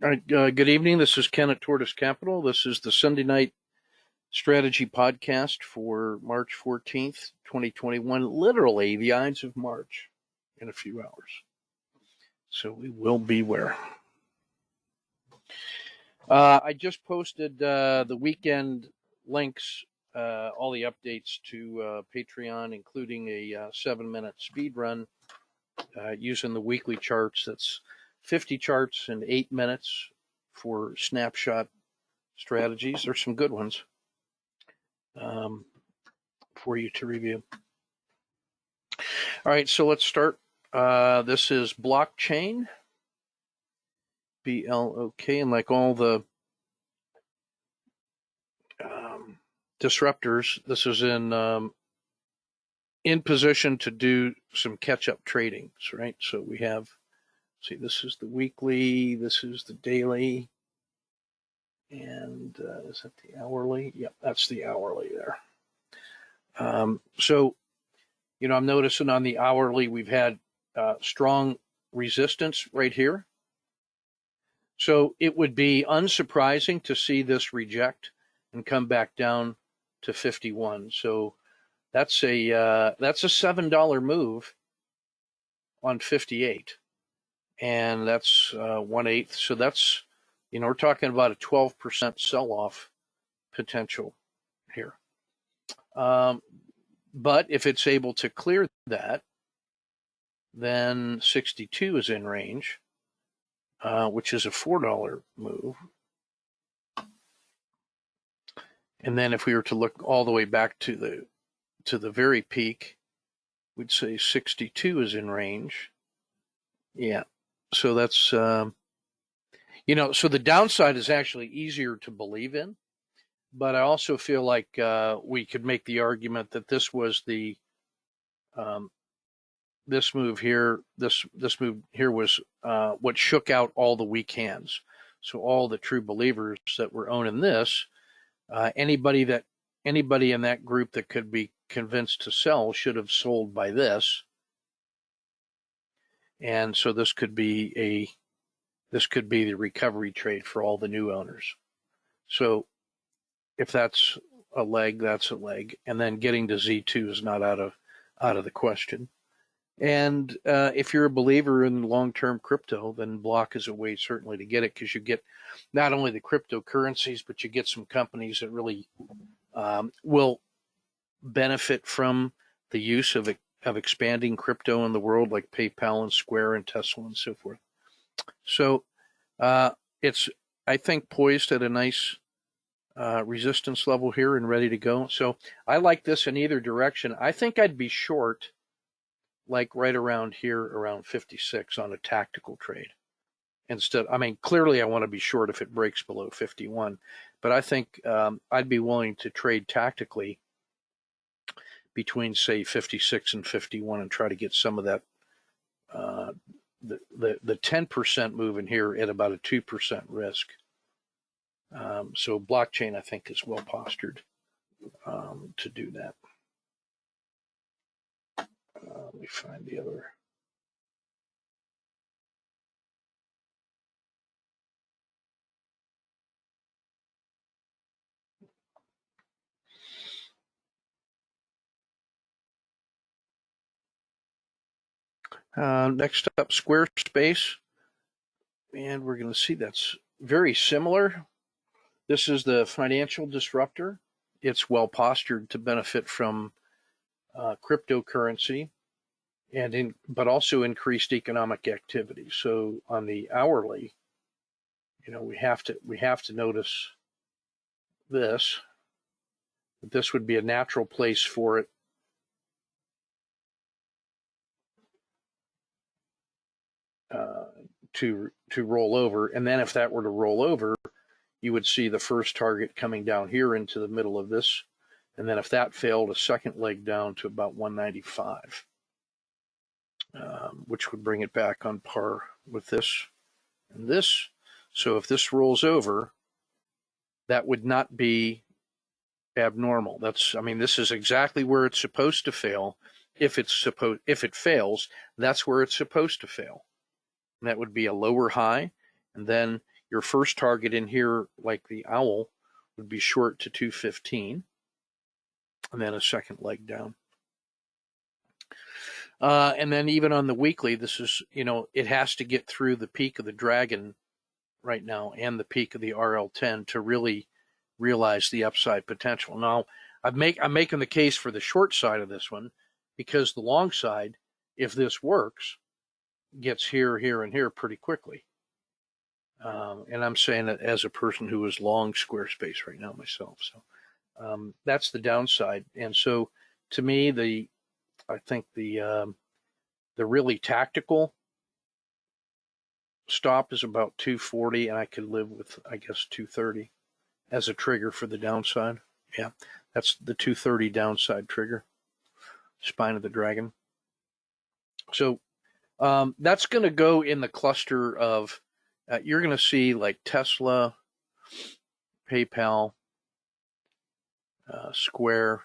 All right, good evening. This is Ken at Tortoise Capital. This is the Sunday night strategy podcast for March 14th, 2021. Literally the Ides of March in a few hours. So we will beware. I just posted the weekend links, all the updates to Patreon, including a 7-minute speed run using the weekly charts. That's 50 charts in 8 minutes for snapshot strategies. There's some good ones for you to review. All right, so let's start. This is blockchain, B-L-O-K, and like all the disruptors, this is in position to do some catch-up tradings, right? So we have, see, this is the weekly, this is the daily, and is that the hourly? Yep, that's the hourly there. So, you know, I'm noticing on the hourly we've had strong resistance right here. So it would be unsurprising to see this reject and come back down to 51. So that's a $7 move on 58, and that's 1/8. So that's, you know, we're talking about a 12% sell-off potential here. But if it's able to clear that, then 62 is in range, which is a $4 move. And then if we were to look all the way back to the very peak, we'd say 62 is in range. Yeah. So that's, you know, so the downside is actually easier to believe in. But I also feel like we could make the argument that this was the this move here was what shook out all the weak hands. So all the true believers that were owning this, anybody in that group that could be convinced to sell should have sold by this. And so this could be the recovery trade for all the new owners. So if that's a leg, that's a leg, and then getting to Z2 is not out of the question. And if you're a believer in long-term crypto, then block is a way certainly to get it, because you get not only the cryptocurrencies, but you get some companies that really will benefit from the use of expanding crypto in the world, like PayPal and Square and Tesla and so forth. So it's, I think, poised at a nice resistance level here and ready to go. So I like this in either direction. I think I'd be short, like right around here, around 56 on a tactical trade. Instead, I mean, clearly I want to be short if it breaks below 51, but I think I'd be willing to trade tactically between, say, 56 and 51 and try to get some of that, the 10% move in here at about a 2% risk. So blockchain, I think, is well postured to do that. Let me find the other. Next up, Squarespace. And we're going to see that's very similar. This is the financial disruptor. It's well postured to benefit from cryptocurrency but also increased economic activity. So on the hourly, you know, we have to notice this. This would be a natural place for it to roll over. And then if that were to roll over, you would see the first target coming down here into the middle of this. And then if that failed, a second leg down to about 195, which would bring it back on par with this and this. So if this rolls over, that would not be abnormal. That's, I mean, this is exactly where it's supposed to fail. If it fails, that's where it's supposed to fail. And that would be a lower high, and then Your first target in here, like the owl, would be short to 215, and then a second leg down. And then even on the weekly, this is, it has to get through the peak of the dragon right now and the peak of the RL10 to really realize the upside potential. Now, I'm making the case for the short side of this one, because the long side, if this works, gets here, here, and here pretty quickly. And I'm saying it as a person who is long Squarespace right now myself. So that's the downside. And so to me, I think the really tactical stop is about 240, and I could live with, I guess, 230 as a trigger for the downside. Yeah, that's the 230 downside trigger, spine of the dragon. So that's going to go in the cluster of, you're going to see like Tesla, PayPal, Square,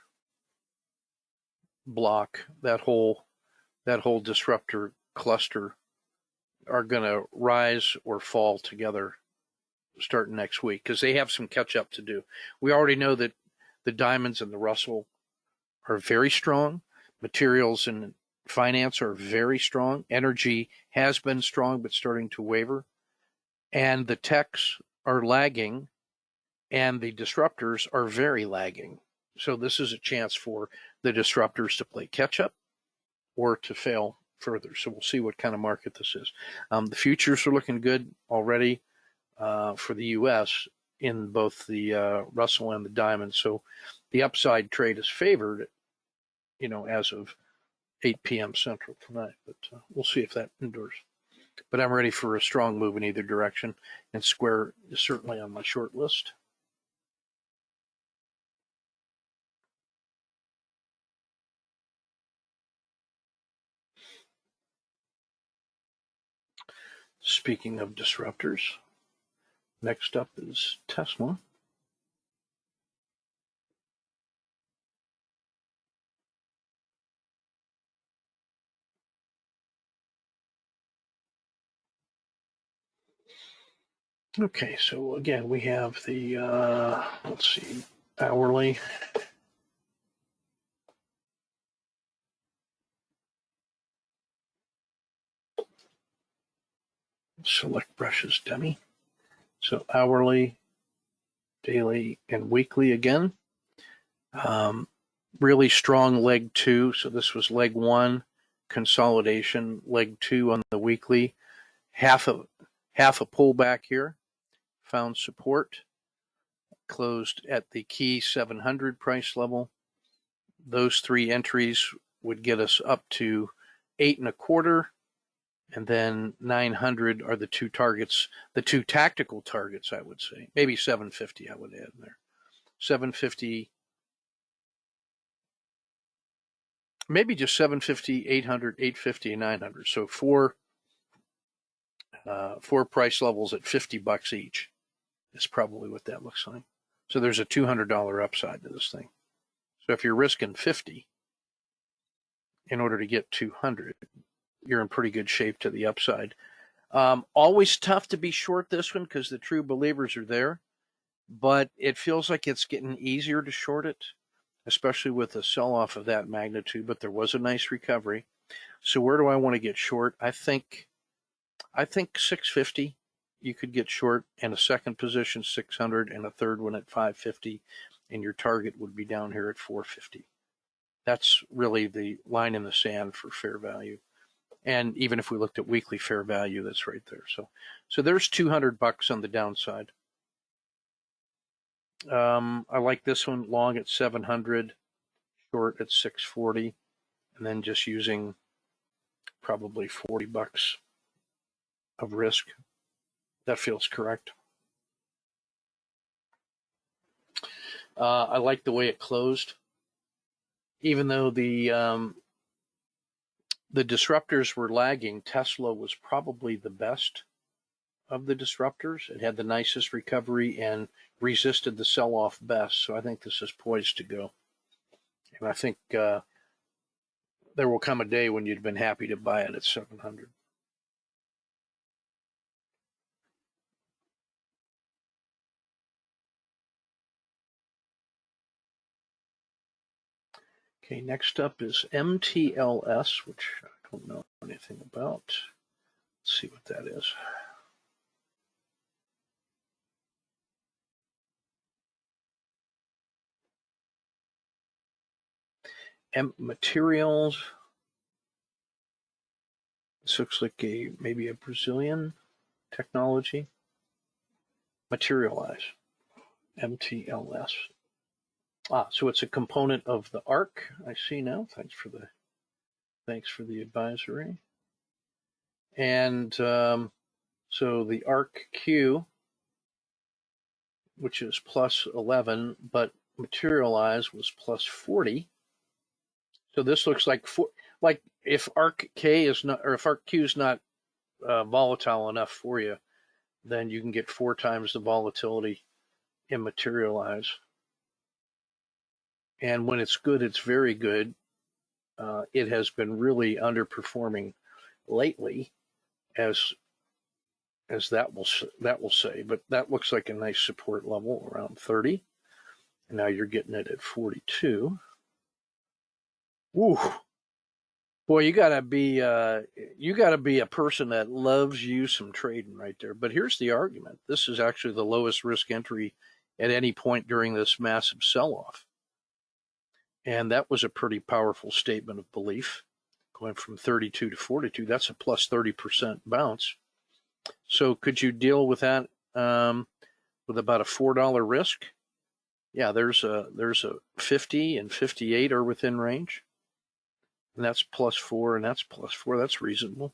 Block, that whole disruptor cluster are going to rise or fall together starting next week, because they have some catch up to do. We already know that the diamonds and the Russell are very strong. Materials and finance are very strong. Energy has been strong, but starting to waver. And the techs are lagging, and the disruptors are very lagging. So this is a chance for the disruptors to play catch up or to fail further. So we'll see what kind of market this is. The futures are looking good already for the U.S. in both the Russell and the diamond. So the upside trade is favored, as of 8 p.m. Central tonight. But we'll see if that endures. But I'm ready for a strong move in either direction, and Square is certainly on my short list. Speaking of disruptors, next up is Tesla. Okay, so again, we have the, let's see, hourly. Select brushes dummy. So hourly, daily, and weekly again. Really strong leg 2. So this was leg 1, consolidation. Leg 2 on the weekly. Half a pullback here. Found support. Closed at the key 700 price level. Those 3 entries would get us up to 8.25, and then 900 are the 2 targets, the 2 tactical targets, I would say. Maybe 750 I would add in there. 750, maybe just 750, 800, 850, and 900. So 4 price levels at $50 each is probably what that looks like. So there's a $200 upside to this thing. So if you're risking 50 in order to get 200, you're in pretty good shape to the upside. Always tough to be short this one because the true believers are there, but it feels like it's getting easier to short it, especially with a sell-off of that magnitude. But there was a nice recovery. So where do I want to get short? I think 650 you could get short, and a second position 600, and a third one at 550, and your target would be down here at 450. That's really the line in the sand for fair value. And even if we looked at weekly fair value, that's right there. So there's $200 on the downside. I like this one long at 700, short at 640, and then just using probably $40 of risk. That feels correct. I like the way it closed, even though the disruptors were lagging. Tesla was probably the best of the disruptors. It had the nicest recovery and resisted the sell-off best. So I think this is poised to go. And I think there will come a day when you'd been happy to buy it at 700. Okay, next up is MTLS, which I don't know anything about. Let's see what that is. Materials. This looks like maybe a Brazilian technology. Materialize. MTLS. So it's a component of the ARC. I see now. Thanks for the advisory. And so the ARC-Q, which is plus 11, but Materialize was plus 40. So this looks like if ARC-K is not, or if ARC-Q is not volatile enough for you, then you can get 4 times the volatility in Materialize. And when it's good, it's very good. It has been really underperforming lately, as that will say. But that looks like a nice support level around 30. And now you're getting it at 42. Woo! Boy, you gotta be a person that loves you some trading right there. But here's the argument: this is actually the lowest risk entry at any point during this massive sell-off. And that was a pretty powerful statement of belief, going from 32 to 42. That's a plus 30% bounce. So could you deal with that with about a $4 risk? Yeah, there's a 50 and 58 are within range. And that's plus 4 and that's plus 4. That's reasonable.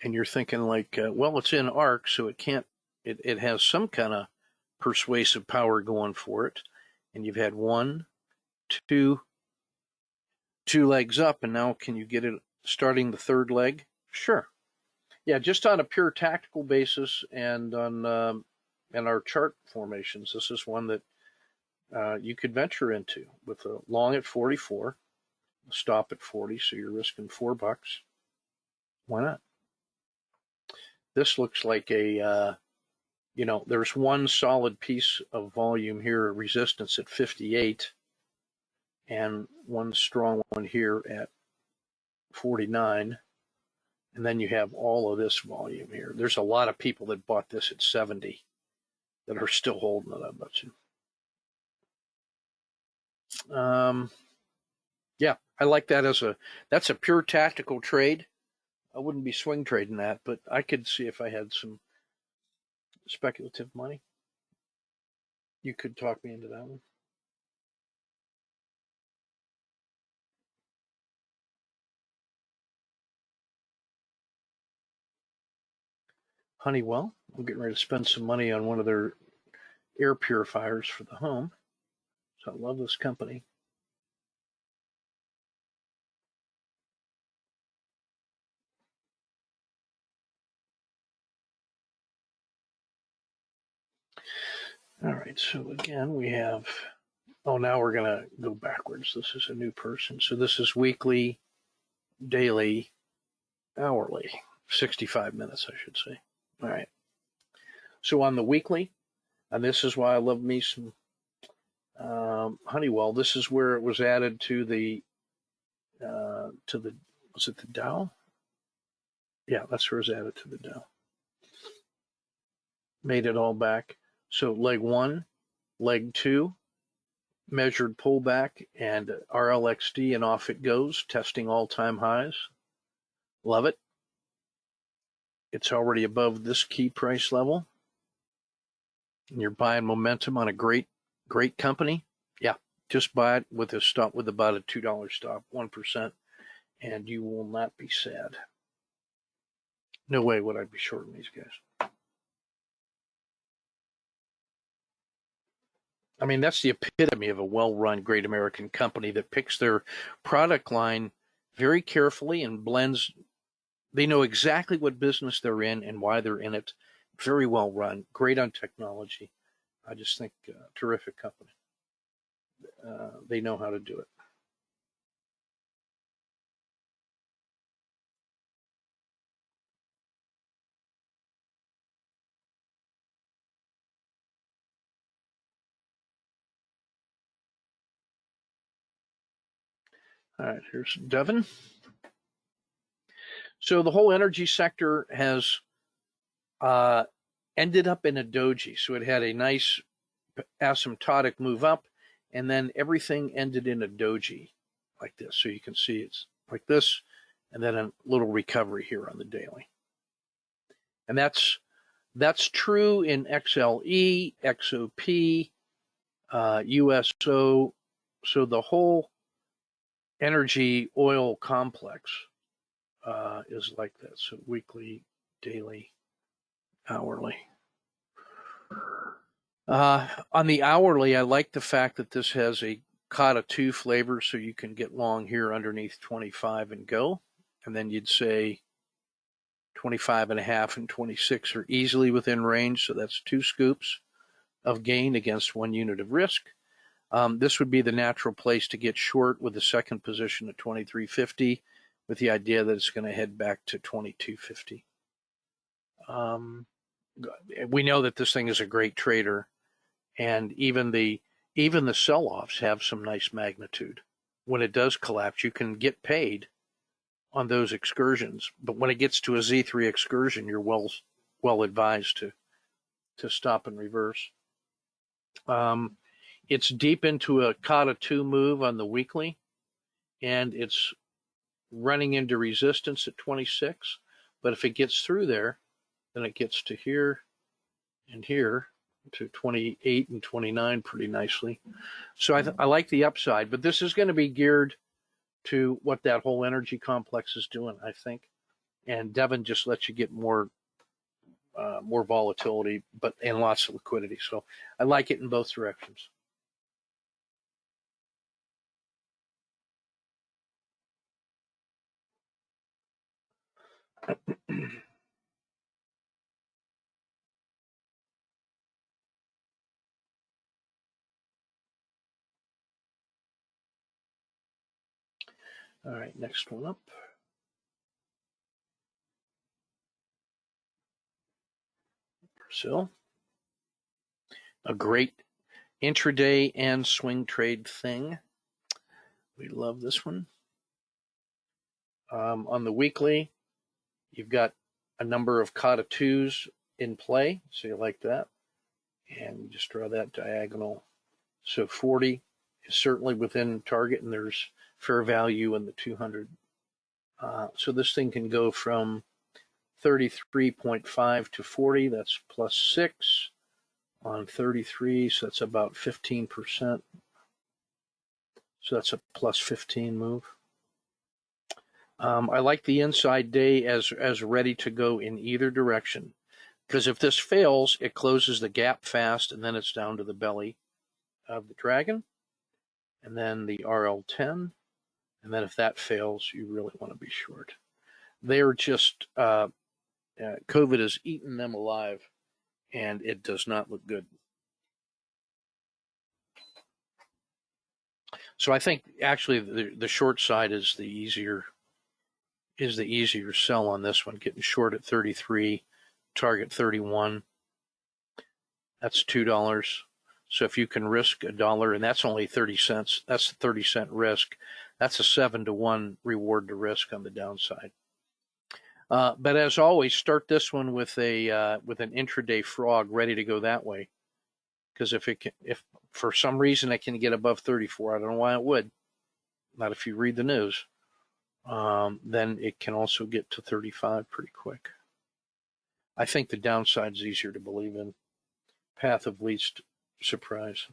And you're thinking like, well, it's in ARC, so it has some kind of persuasive power going for it. And you've had 1, 2 legs up, and now can you get it starting the 3rd leg? Sure. Yeah, just on a pure tactical basis and on our chart formations, this is one that you could venture into with a long at 44, a stop at 40, so you're risking $4. Why not? This looks like there's one solid piece of volume here, resistance at 58, and one strong one here at 49. And then you have all of this volume here. There's a lot of people that bought this at 70 that are still holding it, I bet you. Yeah, I like that that's a pure tactical trade. I wouldn't be swing trading that, but I could see if I had some speculative money. You could talk me into that one. Honeywell, I'm getting ready to spend some money on one of their air purifiers for the home. So I love this company. All right, so again, we have, now we're going to go backwards. This is a new person. So this is weekly, daily, hourly, 65 minutes, I should say. All right. So on the weekly, and this is why I love me some Honeywell. This is where it was added to the, was it the Dow? Yeah, that's where it was added to the Dow. Made it all back. So leg 1, leg 2, measured pullback, and RLXD, and off it goes, testing all-time highs. Love it. It's already above this key price level. And you're buying momentum on a great company. Yeah, just buy it with a stop, with about a $2 stop, 1%, and you will not be sad. No way would I be shorting these guys. I mean, that's the epitome of a well-run great American company that picks their product line very carefully and blends. They know exactly what business they're in and why they're in it. Very well run, great on technology. I just think terrific company. They know how to do it. All right, here's Devin. So the whole energy sector has ended up in a doji. So it had a nice asymptotic move up, and then everything ended in a doji like this. So you can see it's like this, and then a little recovery here on the daily. And that's true in XLE, XOP, USO. So the whole energy oil complex is like this. So weekly, daily, hourly. On the hourly, I like the fact that this has a Kata 2 flavor, so you can get long here underneath 25 and go. And then you'd say 25 and a half and 26 are easily within range, so that's 2 scoops of gain against 1 unit of risk. This would be the natural place to get short with the second position at 23.50, with the idea that it's going to head back to 22.50. We know that this thing is a great trader, and even the sell-offs have some nice magnitude. When it does collapse, you can get paid on those excursions, but when it gets to a Z3 excursion, you're well advised to stop and reverse. It's deep into a Kata 2 move on the weekly, and it's running into resistance at 26. But if it gets through there, then it gets to here and here to 28 and 29 pretty nicely. So I like the upside, but this is going to be geared to what that whole energy complex is doing, I think. And Devin just lets you get more volatility, and lots of liquidity. So I like it in both directions. All right, next one up. Brazil. A great intraday and swing trade thing. We love this one. On the weekly, you've got a number of Kata 2s in play, so you like that. And we just draw that diagonal. So 40 is certainly within target, and there's fair value in the 200. So this thing can go from 33.5 to 40. That's plus 6 on 33, so that's about 15%. So that's a plus 15 move. I like the inside day as ready to go in either direction, because if this fails, it closes the gap fast, and then it's down to the belly of the dragon, and then the RL10, and then if that fails, you really want to be short. They're just COVID has eaten them alive, and it does not look good. So I think actually the short side is the easier sell on this one. Getting short at 33, target 31. That's $2. So if you can risk $1, and that's only 30 cents, that's a 30-cent risk. That's a 7-to-1 reward to risk on the downside. But as always, start this one with an intraday frog ready to go that way. Because if for some reason it can get above 34, I don't know why it would. Not if you read the news. Then it can also get to 35 pretty quick. I think the downside is easier to believe in. Path of least surprise.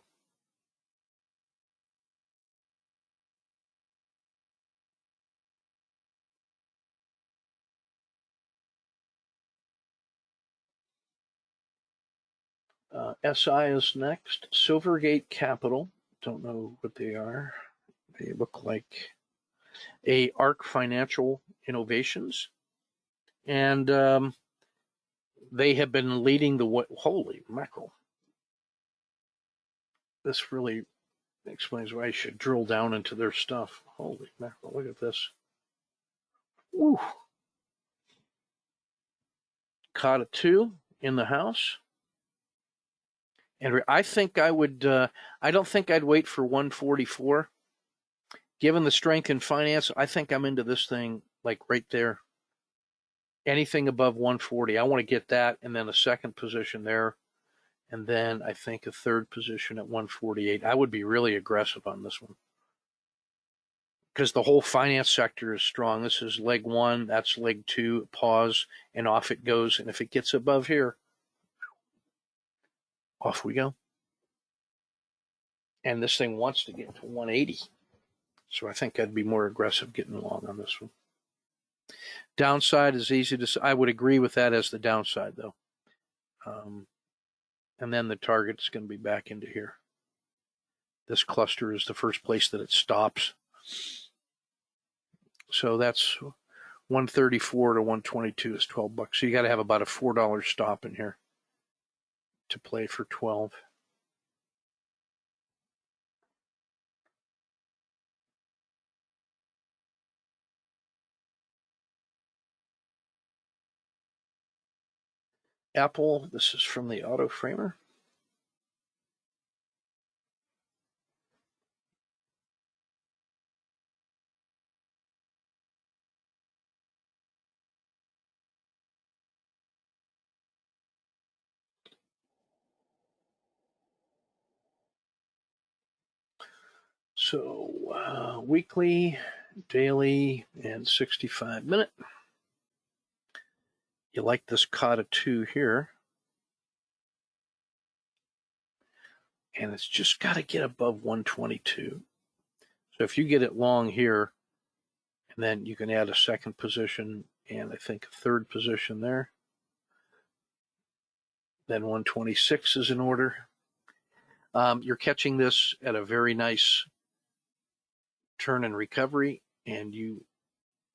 SI is next. Silvergate Capital. Don't know what they are. They look like a ARC Financial Innovations. And they have been leading the way. Holy mackerel. This really explains why I should drill down into their stuff. Holy mackerel, look at this. Woo. Caught a 2 in the house. And I think I would, I don't think I'd wait for 144. Given the strength in finance, I think I'm into this thing like right there. Anything above 140, I want to get that, and then a second position there, and then I think a third position at 148. I would be really aggressive on this one because the whole finance sector is strong. This is leg one, that's leg two, pause, and off it goes. And if it gets above here, off we go. And this thing wants to get to 180. So I think I'd be more aggressive getting long on this one. Downside is easy to, I would agree with that as the downside though. And then the target's going to be back into here. This cluster is the first place that it stops. So that's 134 to 122 is 12 bucks. So you got to have about a $4 stop in here to play for 12. Apple, this is from the Auto Framer. So weekly, daily, and 65-minute. You like this Kata 2 here. And it's just got to get above 122. So if you get it long here, and then you can add a second position and I think a third position there. Then 126 is in order. You're catching this at a very nice turn and recovery, and you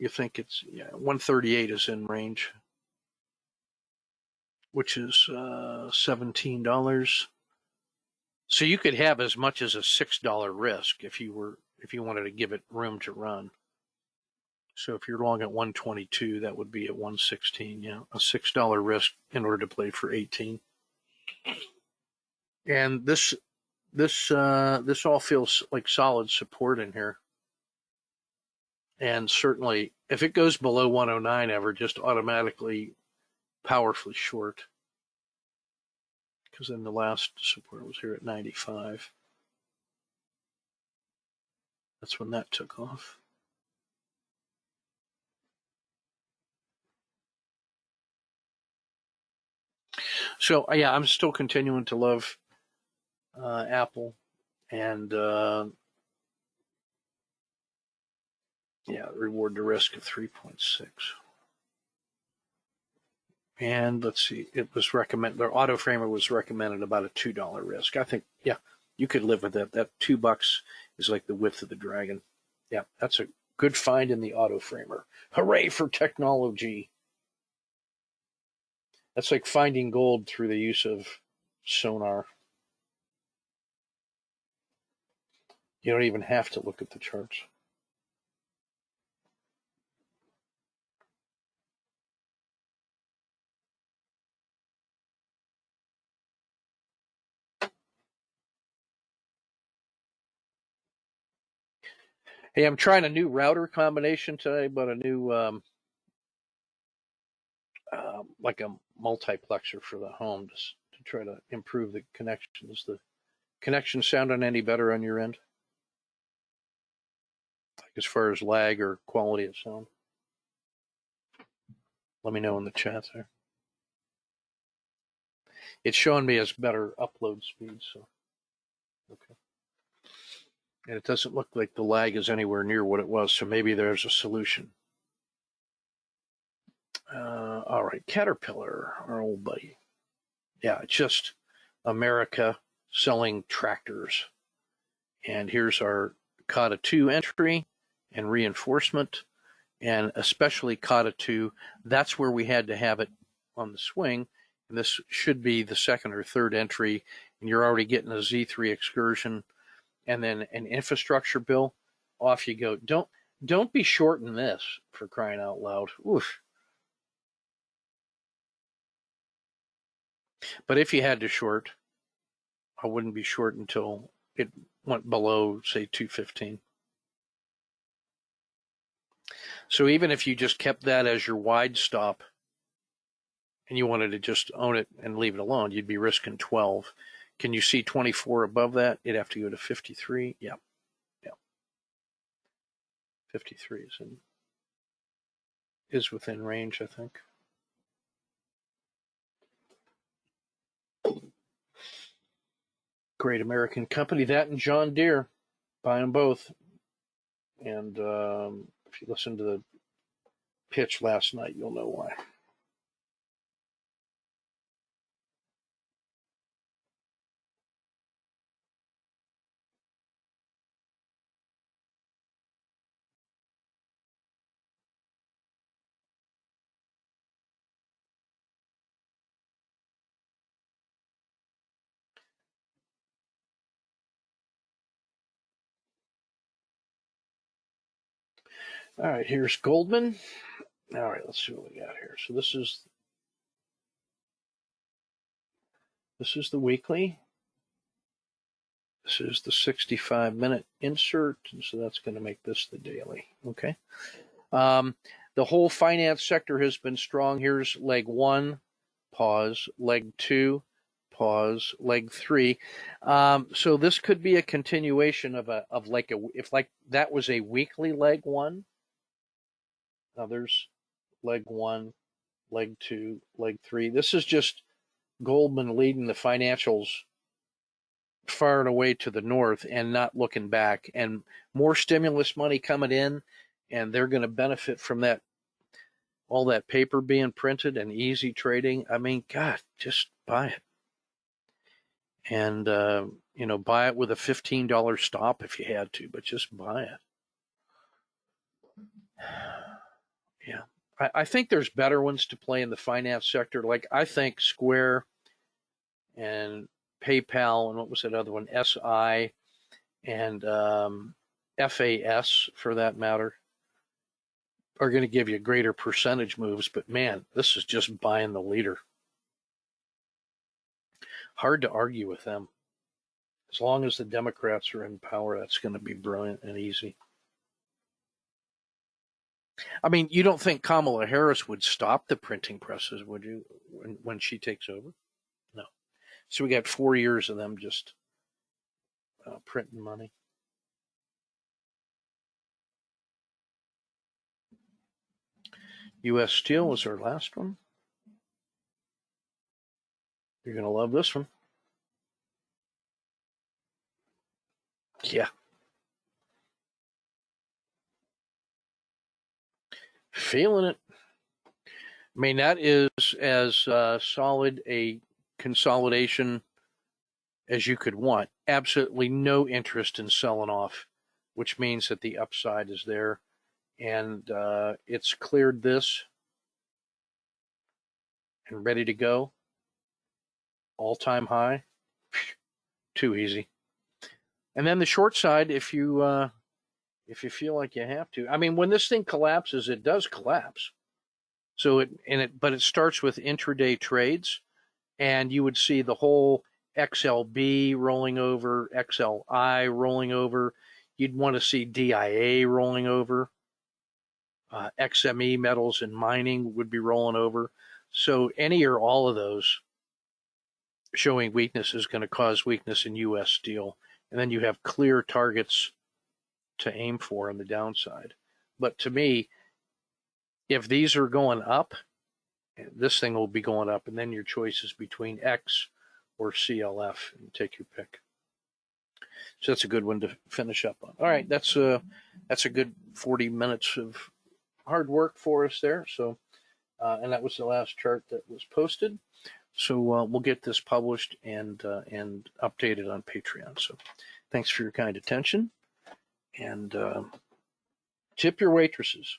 think it's 138 is in range, which is $17. So you could have as much as a $6 risk if you wanted to give it room to run. So if you're long at 122, that would be at 116. Yeah, a $6 risk in order to play for 18. And this all feels like solid support in here. And certainly, if it goes below 109 ever, just automatically powerfully short. Because then the last support was here at 95. That's when that took off. So yeah, I'm still continuing to love Apple, and reward to risk of 3.6. And let's see, it was recommended. Their Auto Framer was recommended about a $2 risk. I think you could live with that. That $2 is like the width of the dragon. Yeah, that's a good find in the Auto Framer. Hooray for technology! That's like finding gold through the use of sonar. You don't even have to look at the charts. Hey, I'm trying a new router combination today, but a new like a multiplexer for the home to try to improve the connection. Does the connection sounding any better on your end? Like as far as lag or quality of sound? Let me know in the chat there. It's showing me as better upload speed, so okay. And it doesn't look like the lag is anywhere near what it was, so maybe there's a solution. All right, Caterpillar, our old buddy. Yeah, it's just America selling tractors. And here's our Kata 2 entry and reinforcement, and especially Kata 2. That's where we had to have it on the swing. And this should be the second or third entry. And you're already getting a Z3 excursion and then an infrastructure bill. Off you go. Don't be shorting this, for crying out loud. Oof. But if you had to short, I wouldn't be short until it went below, say, 215. So even if you just kept that as your wide stop and you wanted to just own it and leave it alone, you'd be risking 12. Can you see 24 above that? You'd have to go to 53. Yeah. 53 is within range, I think. Great American company. That and John Deere. Buy them both. And if you listen to the pitch last night, you'll know why. All right, here's Goldman. All right, let's see what we got here. So this is the weekly. This is the 65-minute insert, and so that's going to make this the daily. Okay. The whole finance sector has been strong. Here's leg 1, pause. Leg 2, pause. Leg 3. So this could be a continuation of if that was a weekly leg 1. Now there's leg 1, leg 2, leg 3. This is just Goldman leading the financials far and away to the north and not looking back, and more stimulus money coming in, and they're going to benefit from that, all that paper being printed and easy trading. I mean, God, just buy it. And, buy it with a $15 stop if you had to, but just buy it. Yeah. I think there's better ones to play in the finance sector. Like, I think Square and PayPal and what was that other one? SI and FAS, for that matter, are going to give you greater percentage moves. But man, this is just buying the leader. Hard to argue with them. As long as the Democrats are in power, that's going to be brilliant and easy. I mean, you don't think Kamala Harris would stop the printing presses, would you, when she takes over? No. So we got 4 years of them just printing money. U.S. Steel was our last one. You're going to love this one. Yeah. Feeling it. I mean, that is as solid a consolidation as you could want. Absolutely no interest in selling off, which means that the upside is there. And it's cleared this and ready to go. All-time high. Too easy. And then the short side, if you feel like you have to. I mean, when this thing collapses, it does collapse. So but it starts with intraday trades, and you would see the whole XLB rolling over, XLI rolling over. You'd want to see DIA rolling over. XME, metals and mining, would be rolling over. So any or all of those showing weakness is going to cause weakness in U.S. steel. And then you have clear targets to aim for on the downside. But to me, if these are going up, this thing will be going up, and then your choice is between X or CLF, and take your pick. So that's a good one to finish up on. All right, that's a good 40 minutes of hard work for us there. So, and that was the last chart that was posted. So we'll get this published and updated on Patreon. So thanks for your kind attention, and tip your waitresses.